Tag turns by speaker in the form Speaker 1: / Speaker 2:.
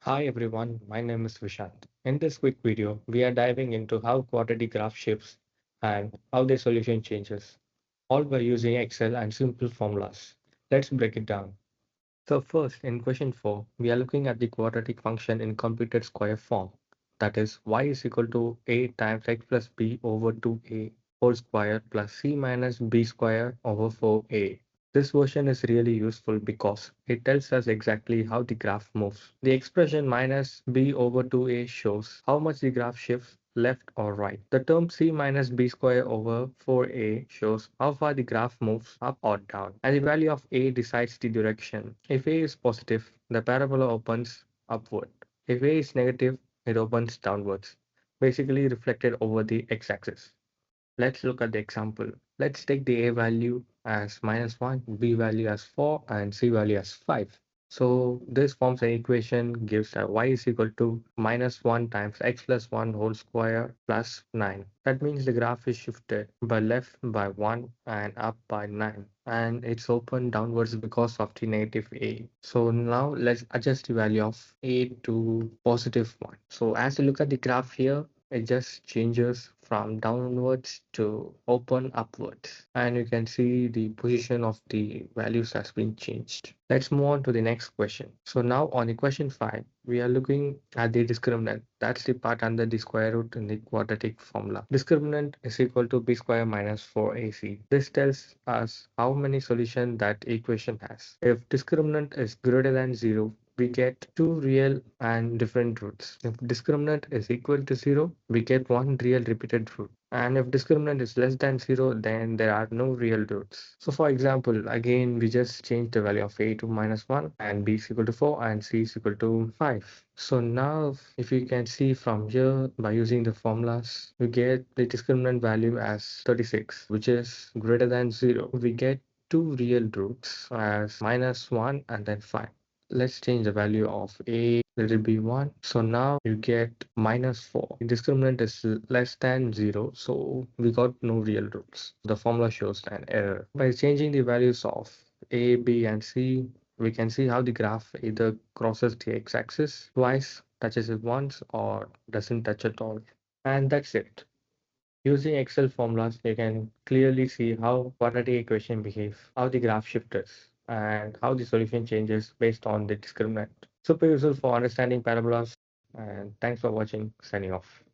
Speaker 1: Hi everyone, my name is Vishanth. In this quick video, we are diving into how quadratic graph shifts and how their solution changes, all by using Excel and simple formulas. Let's break it down. So first, in question 4, we are looking at the quadratic function in computed square form. That is, y is equal to a times x plus b over 2a whole square plus c minus b square over 4a. This version is really useful because it tells us exactly how the graph moves. The expression minus b over 2a shows how much the graph shifts left or right. The term c minus b square over 4a shows how far the graph moves up or down. And the value of a decides the direction. If a is positive, the parabola opens upward. If a is negative, it opens downwards, basically reflected over the x-axis. Let's look at the example. Let's take the A value as -1, B value as 4, and C value as 5. So this forms an equation gives that y is equal to -1 times x plus 1 whole square plus 9. That means the graph is shifted by left by 1 and up by 9. And it's open downwards because of the negative A. So now let's adjust the value of A to +1. So as you look at the graph here, it just changes from downwards to open upwards, and you can see the position of the values has been changed. Let's move on to the next question. So now on the question 5, we are looking at the discriminant. That's the part under the square root in the quadratic formula. Discriminant is equal to b square minus 4ac. This tells us how many solutions that equation has. If discriminant is greater than 0, we get two real and different roots. If discriminant is equal to 0, we get one real repeated root. And if discriminant is less than 0, then there are no real roots. So for example, again, we just change the value of a to -1 and b is equal to 4 and c is equal to 5. So now if you can see from here by using the formulas, we get the discriminant value as 36, which is greater than 0. We get two real roots as -1 and then 5. Let's change the value of a, let it be 1. So now you get -4. The discriminant is less than 0, so we got no real roots. The formula shows an error. By changing the values of a, b, and c, we can see how the graph either crosses the x-axis twice, touches it once, or doesn't touch at all. And that's it. Using Excel formulas, you can clearly see how quadratic equation behave, how the graph shifts, and how the solution changes based on the discriminant. Super useful for understanding parabolas. And thanks for watching. Signing off.